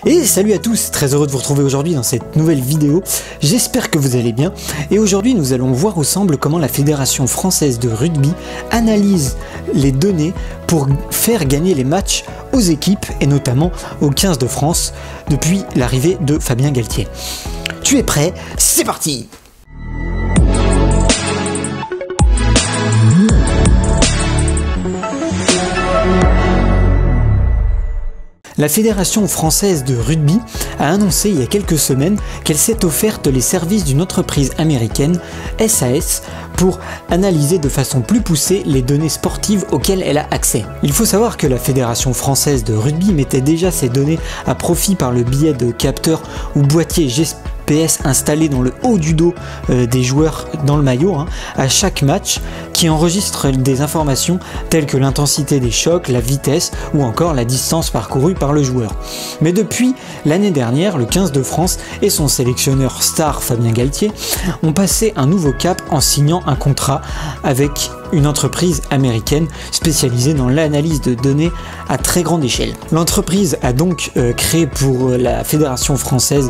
Et salut à tous, très heureux de vous retrouver aujourd'hui dans cette nouvelle vidéo, j'espère que vous allez bien, et aujourd'hui nous allons voir ensemble comment la Fédération française de rugby analyse les données pour faire gagner les matchs aux équipes, et notamment aux 15 de France, depuis l'arrivée de Fabien Galtier. Tu es prêt? C'est parti! La Fédération française de rugby a annoncé il y a quelques semaines qu'elle s'est offerte les services d'une entreprise américaine, SAS, pour analyser de façon plus poussée les données sportives auxquelles elle a accès. Il faut savoir que la Fédération française de rugby mettait déjà ces données à profit par le biais de capteurs ou boîtiers GPS installés dans le haut du dos des joueurs dans le maillot à chaque match, qui enregistrent des informations telles que l'intensité des chocs, la vitesse ou encore la distance parcourue par le joueur. Mais depuis l'année dernière, le 15 de France et son sélectionneur star Fabien Galtier ont passé un nouveau cap en signant un contrat avec une entreprise américaine spécialisée dans l'analyse de données à très grande échelle. L'entreprise a donc créé pour la Fédération française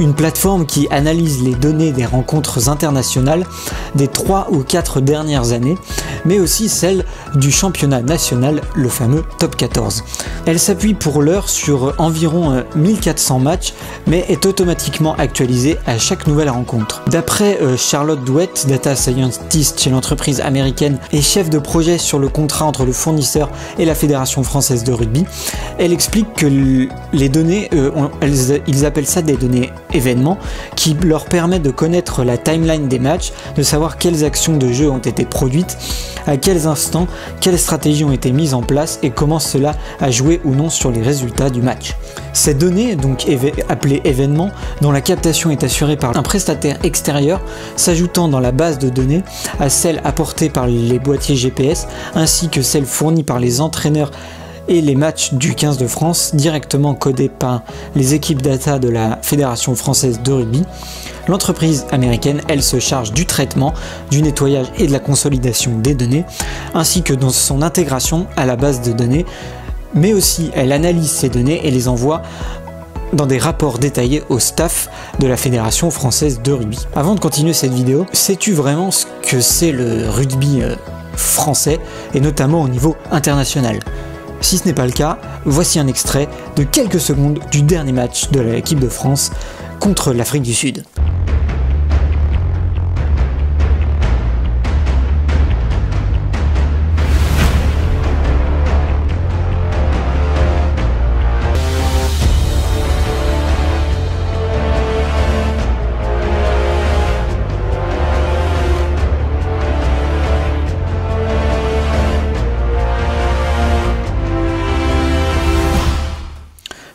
une plateforme qui analyse les données des rencontres internationales des 3 ou 4 dernières années, mais aussi celles du championnat national, le fameux Top 14. Elle s'appuie pour l'heure sur environ 1400 matchs, mais est automatiquement actualisée à chaque nouvelle rencontre. D'après Charlotte Douet, data scientist chez l'entreprise américaine et chef de projet sur le contrat entre le fournisseur et la Fédération française de rugby, elle explique que les données, ils appellent ça des données événements, qui leur permet de connaître la timeline des matchs, de savoir quelles actions de jeu ont été produites, à quels instants, quelles stratégies ont été mises en place et comment cela a joué ou non sur les résultats du match. Ces données, donc appelées événements, dont la captation est assurée par un prestataire extérieur, s'ajoutant dans la base de données à celles apportées par les boîtiers GPS, ainsi que celles fournies par les entraîneurs et les matchs du 15 de France, directement codés par les équipes data de la Fédération française de rugby. L'entreprise américaine, elle, se charge du traitement, du nettoyage et de la consolidation des données, ainsi que dans son intégration à la base de données, mais aussi elle analyse ces données et les envoie dans des rapports détaillés au staff de la Fédération française de rugby. Avant de continuer cette vidéo, sais-tu vraiment ce que c'est le rugby français, et notamment au niveau international? Si ce n'est pas le cas, voici un extrait de quelques secondes du dernier match de l'équipe de France contre l'Afrique du Sud.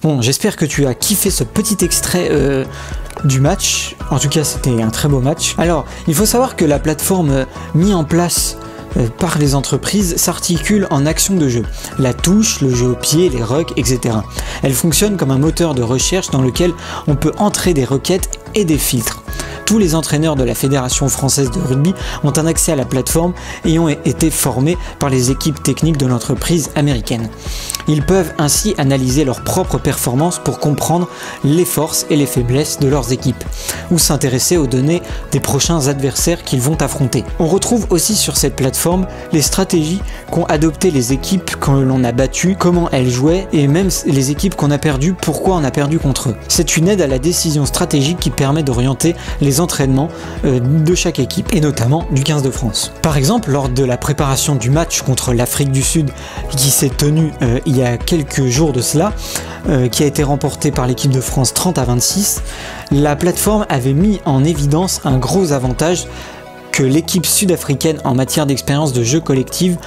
Bon, j'espère que tu as kiffé ce petit extrait du match. En tout cas, c'était un très beau match. Alors, il faut savoir que la plateforme mise en place par les entreprises s'articule en actions de jeu. La touche, le jeu au pied, les rucks, etc. Elle fonctionne comme un moteur de recherche dans lequel on peut entrer des requêtes et des filtres. Tous les entraîneurs de la Fédération française de rugby ont un accès à la plateforme et ont été formés par les équipes techniques de l'entreprise américaine. Ils peuvent ainsi analyser leurs propres performances pour comprendre les forces et les faiblesses de leurs équipes, ou s'intéresser aux données des prochains adversaires qu'ils vont affronter. On retrouve aussi sur cette plateforme les stratégies qu'ont adoptées les équipes que l'on a battues, comment elles jouaient, et même les équipes qu'on a perdues, pourquoi on a perdu contre eux. C'est une aide à la décision stratégique qui permet d'orienter les entraînements de chaque équipe, et notamment du 15 de France. Par exemple, lors de la préparation du match contre l'Afrique du Sud qui s'est tenu il y a quelques jours de cela, qui a été remporté par l'équipe de France 30-26, la plateforme avait mis en évidence un gros avantage que l'équipe sud-africaine en matière d'expérience de jeu collective,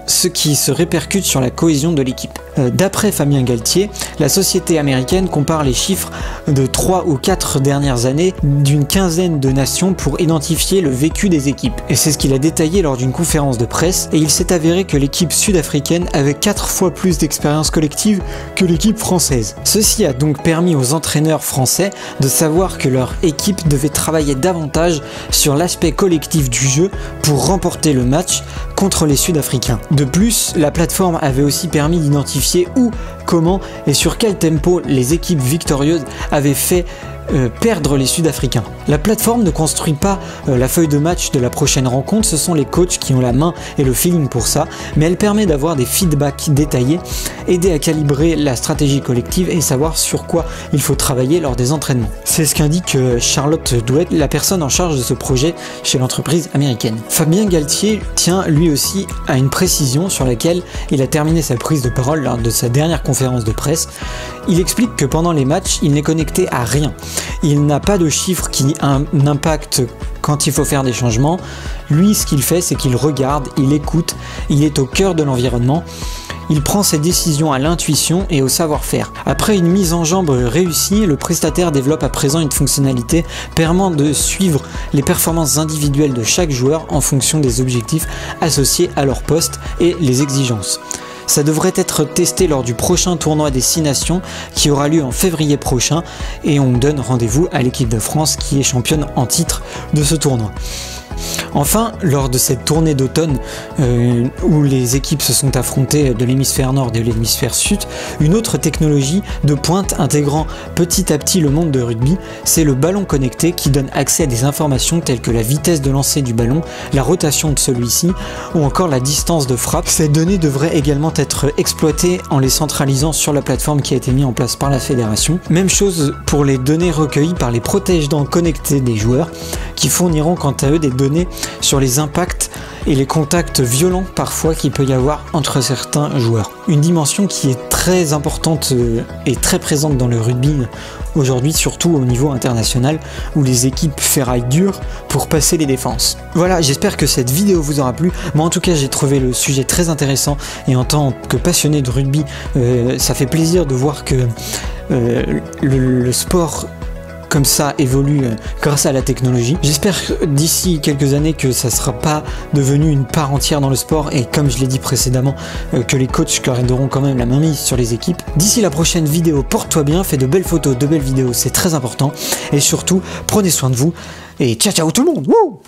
ce qui se répercute sur la cohésion de l'équipe. D'après Fabien Galtier, la société américaine compare les chiffres de 3 ou 4 dernières années d'une quinzaine de nations pour identifier le vécu des équipes. Et c'est ce qu'il a détaillé lors d'une conférence de presse, et il s'est avéré que l'équipe sud-africaine avait 4 fois plus d'expérience collective que l'équipe française. Ceci a donc permis aux entraîneurs français de savoir que leur équipe devait travailler davantage sur l'aspect collectif du jeu pour remporter le match, contre les Sud-Africains. De plus, la plateforme avait aussi permis d'identifier où, comment et sur quel tempo les équipes victorieuses avaient fait perdre les Sud-Africains. La plateforme ne construit pas la feuille de match de la prochaine rencontre, ce sont les coachs qui ont la main et le feeling pour ça, mais elle permet d'avoir des feedbacks détaillés, aider à calibrer la stratégie collective et savoir sur quoi il faut travailler lors des entraînements. C'est ce qu'indique Charlotte Douet, la personne en charge de ce projet chez l'entreprise américaine. Fabien Galtier tient lui aussi à une précision sur laquelle il a terminé sa prise de parole lors de sa dernière conférence de presse. Il explique que pendant les matchs, il n'est connecté à rien. Il n'a pas de chiffres qui impactent quand il faut faire des changements. Lui, ce qu'il fait, c'est qu'il regarde, il écoute, il est au cœur de l'environnement. Il prend ses décisions à l'intuition et au savoir-faire. Après une mise en jambe réussie, le prestataire développe à présent une fonctionnalité permettant de suivre les performances individuelles de chaque joueur en fonction des objectifs associés à leur poste et les exigences. Ça devrait être testé lors du prochain tournoi des 6 nations qui aura lieu en février prochain et on donne rendez-vous à l'équipe de France qui est championne en titre de ce tournoi. Enfin, lors de cette tournée d'automne où les équipes se sont affrontées de l'hémisphère nord et de l'hémisphère sud, une autre technologie de pointe intégrant petit à petit le monde de rugby, c'est le ballon connecté qui donne accès à des informations telles que la vitesse de lancer du ballon, la rotation de celui-ci ou encore la distance de frappe. Ces données devraient également être exploitées en les centralisant sur la plateforme qui a été mise en place par la fédération. Même chose pour les données recueillies par les protège-dents connectés des joueurs qui fourniront quant à eux des données sur les impacts et les contacts violents parfois qu'il peut y avoir entre certains joueurs. Une dimension qui est très importante et très présente dans le rugby aujourd'hui, surtout au niveau international où les équipes ferraillent dur pour passer les défenses. Voilà, j'espère que cette vidéo vous aura plu. Moi en tout cas j'ai trouvé le sujet très intéressant et en tant que passionné de rugby, ça fait plaisir de voir que le sport comme ça évolue grâce à la technologie. J'espère d'ici quelques années que ça ne sera pas devenu une part entière dans le sport et comme je l'ai dit précédemment, que les coachs garderont quand même la mainmise sur les équipes. D'ici la prochaine vidéo, porte-toi bien, fais de belles photos, de belles vidéos, c'est très important et surtout, prenez soin de vous et ciao ciao tout le monde. Wouh!